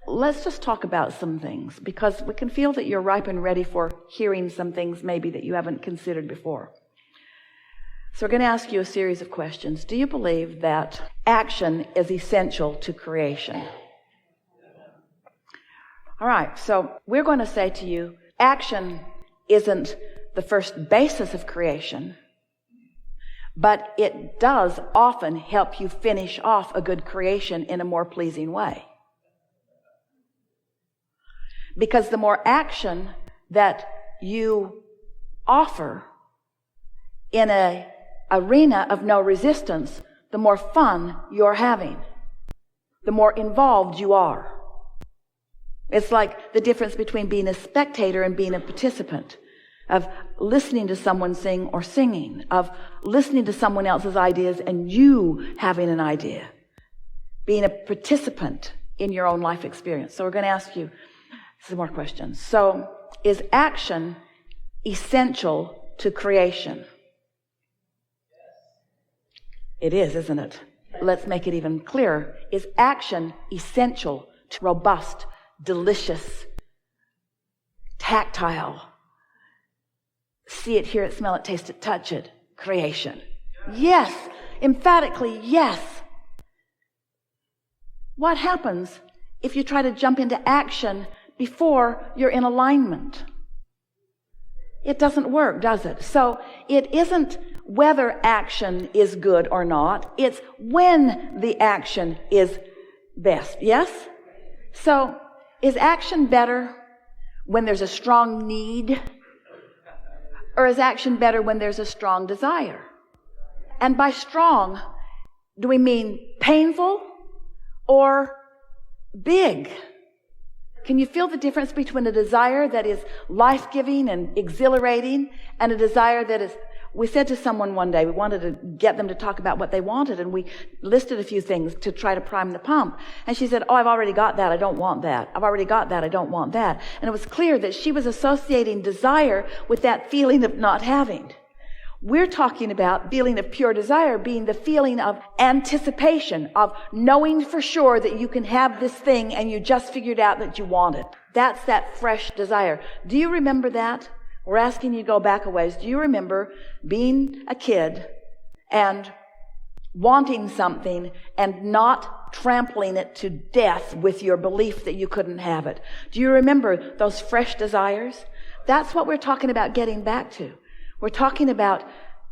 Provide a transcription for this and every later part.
let's just talk about some things, because we can feel that you're ripe and ready for hearing some things maybe that you haven't considered before. So we're going to ask you a series of questions. Do you believe that action is essential to creation? All right, so we're going to say to you, action isn't the first basis of creation, but it does often help you finish off a good creation in a more pleasing way. Because the more action that you offer in an arena of no resistance, the more fun you're having, the more involved you are. It's like the difference between being a spectator and being a participant, of listening to someone sing or singing, of listening to someone else's ideas and you having an idea, being a participant in your own life experience. So we're going to ask you some more questions. So, is action essential to creation? It is, isn't it? Let's make it even clearer. Is action essential to robust, delicious, tactile, see it, hear it, smell it, taste it, touch it, creation? Yes. Emphatically, yes. What happens if you try to jump into action before you're in alignment? It doesn't work, does it? So it isn't whether action is good or not. It's when the action is best. Yes? So is action better when there's a strong need? Or is action better when there's a strong desire? And by strong, do we mean painful or big? Can you feel the difference between a desire that is life-giving and exhilarating and a desire that is... We said to someone one day, we wanted to get them to talk about what they wanted, and we listed a few things to try to prime the pump. And she said, oh, I've already got that, I don't want that. I've already got that, I don't want that. And it was clear that she was associating desire with that feeling of not having. We're talking about feeling of pure desire being the feeling of anticipation, of knowing for sure that you can have this thing and you just figured out that you want it. That's that fresh desire. Do you remember that? We're asking you to go back a ways. Do you remember being a kid and wanting something and not trampling it to death with your belief that you couldn't have it? Do you remember those fresh desires? That's what we're talking about getting back to. We're talking about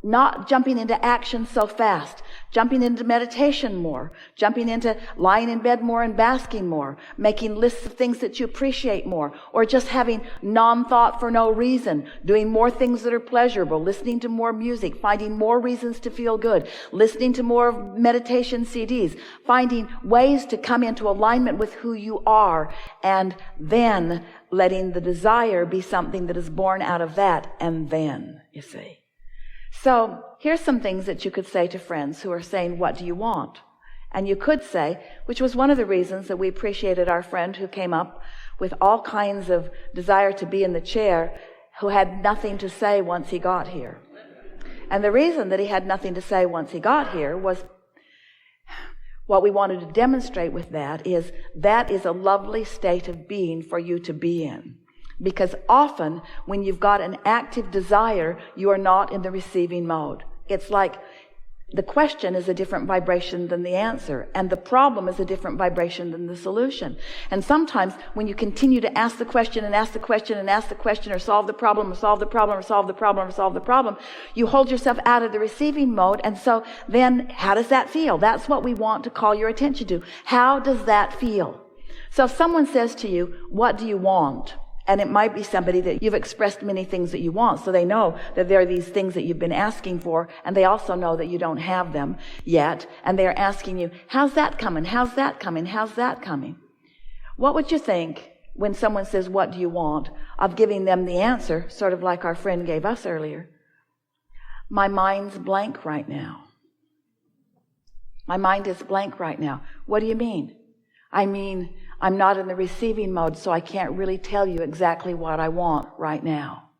not jumping into action so fast, jumping into meditation more, jumping into lying in bed more and basking more, making lists of things that you appreciate more, or just having non-thought for no reason, doing more things that are pleasurable, listening to more music, finding more reasons to feel good, listening to more meditation CDs, finding ways to come into alignment with who you are, and then letting the desire be something that is born out of that, and then, you see. So here's some things that you could say to friends who are saying, what do you want? And you could say, which was one of the reasons that we appreciated our friend who came up with all kinds of desire to be in the chair, who had nothing to say once he got here. And the reason that he had nothing to say once he got here was what we wanted to demonstrate with that is a lovely state of being for you to be in. Because often when you've got an active desire, you are not in the receiving mode. It's like the question is a different vibration than the answer, and the problem is a different vibration than the solution. And sometimes when you continue to ask the question and ask the question and ask the question, or solve the problem or solve the problem or solve the problem or solve the problem, you hold yourself out of the receiving mode. And so then how does that feel? That's what we want to call your attention to. How does that feel? So if someone says to you, what do you want? And it might be somebody that you've expressed many things that you want, so they know that there are these things that you've been asking for, and they also know that you don't have them yet, and they're asking you, how's that coming? How's that coming? How's that coming? What would you think when someone says, what do you want, of giving them the answer, sort of like our friend gave us earlier? My mind's blank right now. My mind is blank right now. What do you mean? I mean, I'm not in the receiving mode, so I can't really tell you exactly what I want right now.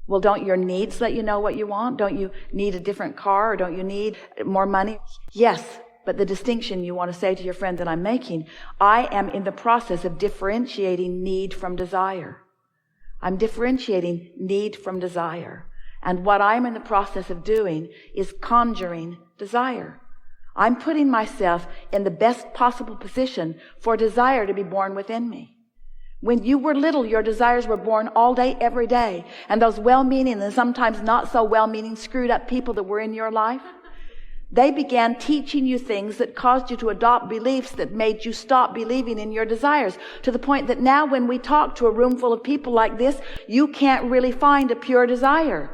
Well, don't your needs let you know what you want? Don't you need a different car, or don't you need more money? Yes, But the distinction you want to say to your friend that I'm making, I am in the process of differentiating need from desire. I'm differentiating need from desire. And what I'm in the process of doing is conjuring desire. I'm putting myself in the best possible position for desire to be born within me. When you were little, your desires were born all day, every day. And those well-meaning and sometimes not so well-meaning, screwed up people that were in your life, they began teaching you things that caused you to adopt beliefs that made you stop believing in your desires, to the point that now when we talk to a room full of people like this, you can't really find a pure desire.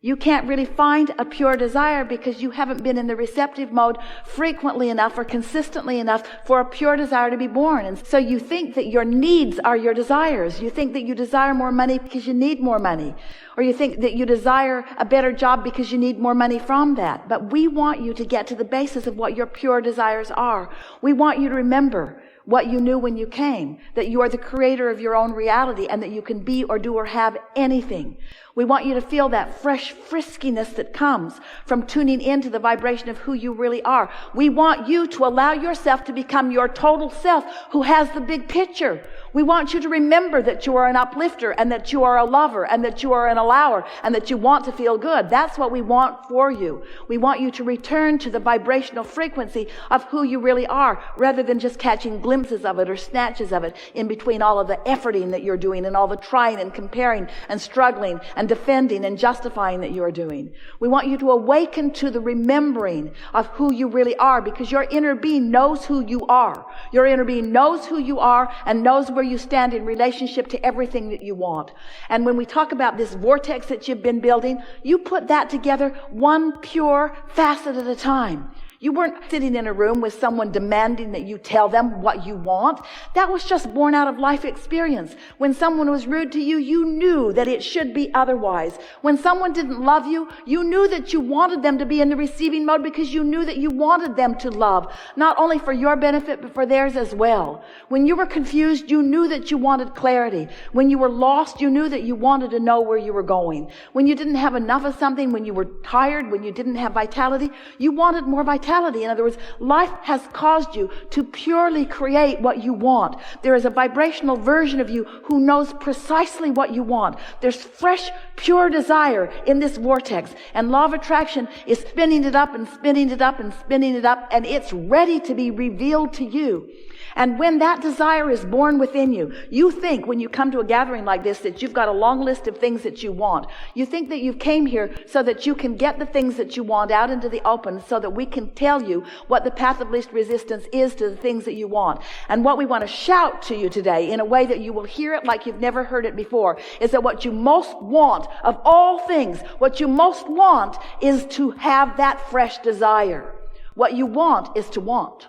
You can't really find a pure desire because you haven't been in the receptive mode frequently enough or consistently enough for a pure desire to be born. And so you think that your needs are your desires. You think that you desire more money because you need more money. Or you think that you desire a better job because you need more money from that. But we want you to get to the basis of what your pure desires are. We want you to remember what you knew when you came, that you are the creator of your own reality and that you can be or do or have anything. We want you to feel that fresh friskiness that comes from tuning into the vibration of who you really are. We want you to allow yourself to become your total self who has the big picture. We want you to remember that you are an uplifter and that you are a lover and that you are an allower and that you want to feel good. That's what we want for you. We want you to return to the vibrational frequency of who you really are, rather than just catching glimpses of it or snatches of it in between all of the efforting that you're doing and all the trying and comparing and struggling and defending and justifying that you are doing. We want you to awaken to the remembering of who you really are, because your inner being knows who you are. Your inner being knows who you are and knows where you stand in relationship to everything that you want. And when we talk about this vortex that you've been building, you put that together one pure facet at a time. You weren't sitting in a room with someone demanding that you tell them what you want. That was just born out of life experience. When someone was rude to you, you knew that it should be otherwise. When someone didn't love you, you knew that you wanted them to be in the receiving mode because you knew that you wanted them to love, not only for your benefit, but for theirs as well. When you were confused, you knew that you wanted clarity. When you were lost, you knew that you wanted to know where you were going. When you didn't have enough of something, when you were tired, when you didn't have vitality, you wanted more vitality. In other words, life has caused you to purely create what you want. There is a vibrational version of you who knows precisely what you want. There's fresh, pure desire in this vortex. And law of attraction is spinning it up and spinning it up and spinning it up, and it's ready to be revealed to you. And when that desire is born within you, you think when you come to a gathering like this that you've got a long list of things that you want. You think that you came here so that you can get the things that you want out into the open, so that we can tell you what the path of least resistance is to the things that you want. And what we want to shout to you today, in a way that you will hear it like you've never heard it before, is that what you most want of all things, what you most want is to have that fresh desire. What you want is to want.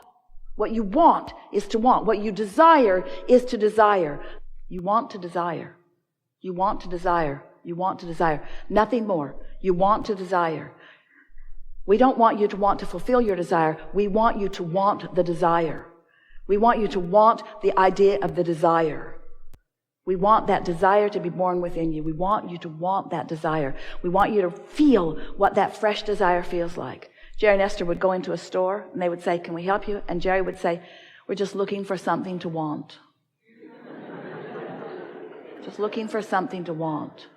What you want is to want. What you desire is to desire. You want to desire. You want to desire. You want to desire. Nothing more. You want to desire. We don't want you to want to fulfill your desire. We want you to want the desire. We want you to want the idea of the desire. We want that desire to be born within you. We want you to want that desire. We want you to feel what that fresh desire feels like. Jerry and Esther would go into a store and they would say, "Can we help you?" And Jerry would say, "We're just looking for something to want." Just looking for something to want.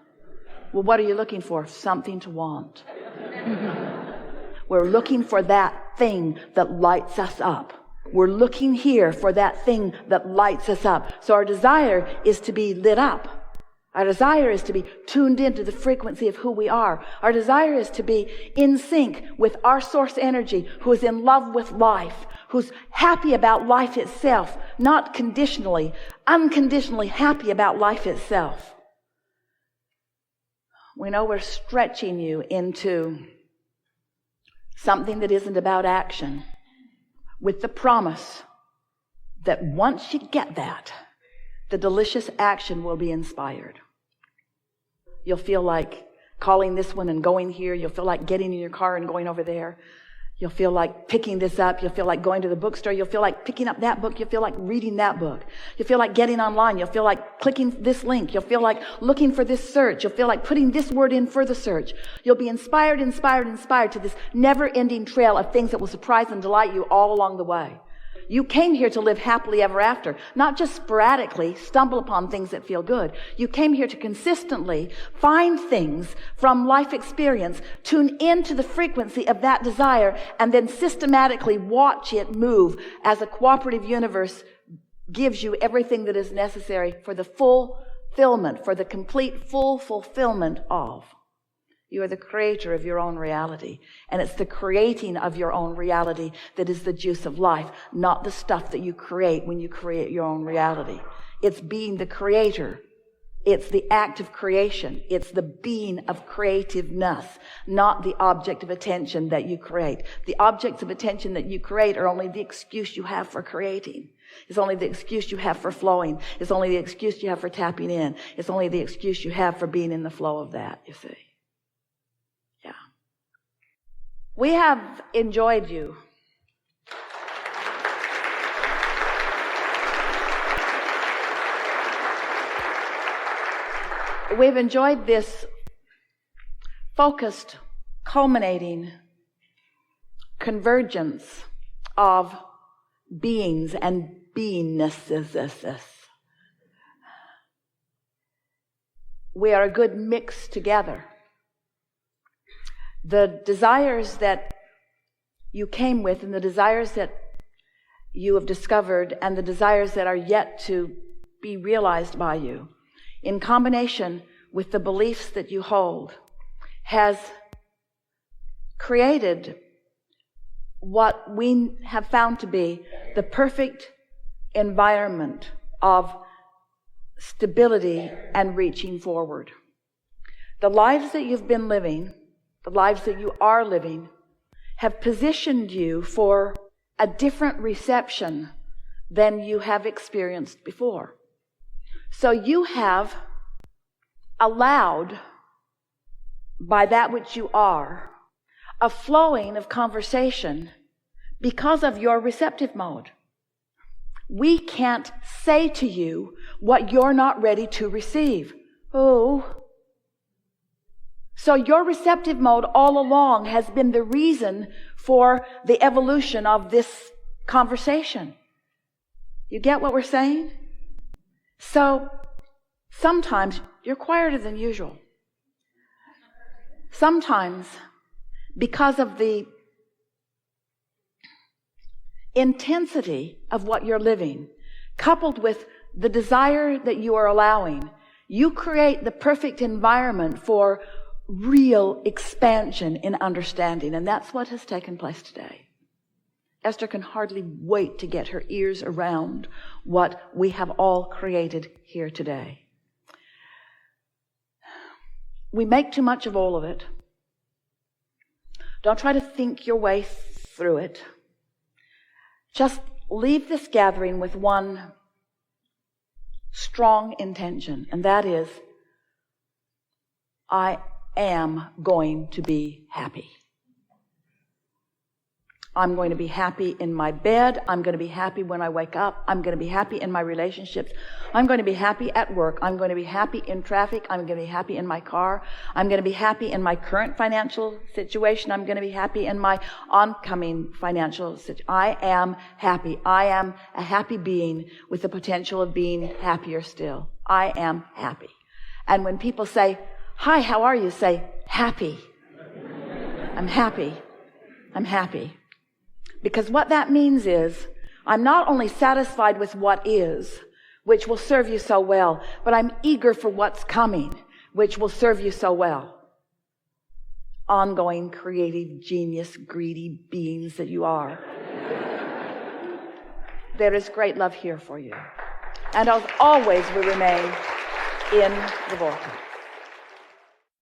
Well, what are you looking for? Something to want. We're looking for that thing that lights us up. We're looking here for that thing that lights us up. So our desire is to be lit up. Our desire is to be tuned into the frequency of who we are. Our desire is to be in sync with our source energy, who is in love with life, who's happy about life itself, not conditionally, unconditionally happy about life itself. We know we're stretching you into something that isn't about action, with the promise that once you get that, the delicious action will be inspired. You'll feel like calling this one and going here. You'll feel like getting in your car and going over there. You'll feel like picking this up. You'll feel like going to the bookstore. You'll feel like picking up that book. You'll feel like reading that book. You'll feel like getting online. You'll feel like clicking this link. You'll feel like looking for this search. You'll feel like putting this word in for the search. You'll be inspired to this never-ending trail of things that will surprise and delight you all along the way. You came here to live happily ever after, not just sporadically stumble upon things that feel good. You came here to consistently find things from life experience, tune into the frequency of that desire, and then systematically watch it move as a cooperative universe gives you everything that is necessary for the fulfillment, for the complete full fulfillment of. You are the creator of your own reality. And it's the creating of your own reality that is the juice of life, not the stuff that you create when you create your own reality. It's being the creator. It's the act of creation. It's the being of creativeness, not the object of attention that you create. The objects of attention that you create are only the excuse you have for creating. It's only the excuse you have for flowing. It's only the excuse you have for tapping in. It's only the excuse you have for being in the flow of that, you see. We have enjoyed you. We've enjoyed this focused, culminating convergence of beings and beingnesses. We are a good mix together. The desires that you came with and the desires that you have discovered and the desires that are yet to be realized by you, in combination with the beliefs that you hold, has created what we have found to be the perfect environment of stability and reaching forward. The lives that you've been living, the lives that you are living, have positioned you for a different reception than you have experienced before. So you have allowed, by that which you are, a flowing of conversation because of your receptive mode. We can't say to you what you're not ready to receive. So your receptive mode all along has been the reason for the evolution of this conversation. You get what we're saying? So sometimes you're quieter than usual. Sometimes, because of the intensity of what you're living, coupled with the desire that you are allowing, you create the perfect environment for real expansion in understanding. And that's what has taken place today. Esther can hardly wait to get her ears around what we have all created here today. We make too much of all of it. Don't try to think your way through it. Just leave this gathering with one strong intention, and that is, I am going to be happy. I'm going to be happy in my bed. I'm going to be happy when I wake up. I'm going to be happy in my relationships. I'm going to be happy at work. I'm going to be happy in traffic. I'm going to be happy in my car. I'm going to be happy in my current financial situation. I'm going to be happy in my oncoming financial situation. I am happy. I am a happy being with the potential of being happier still. I am happy. And when people say, "Hi, how are you?" say, "Happy." I'm happy. I'm happy. Because what that means is, I'm not only satisfied with what is, which will serve you so well, but I'm eager for what's coming, which will serve you so well. Ongoing, creative, genius, greedy beings that you are. There is great love here for you. And as always, we remain in the Vortex.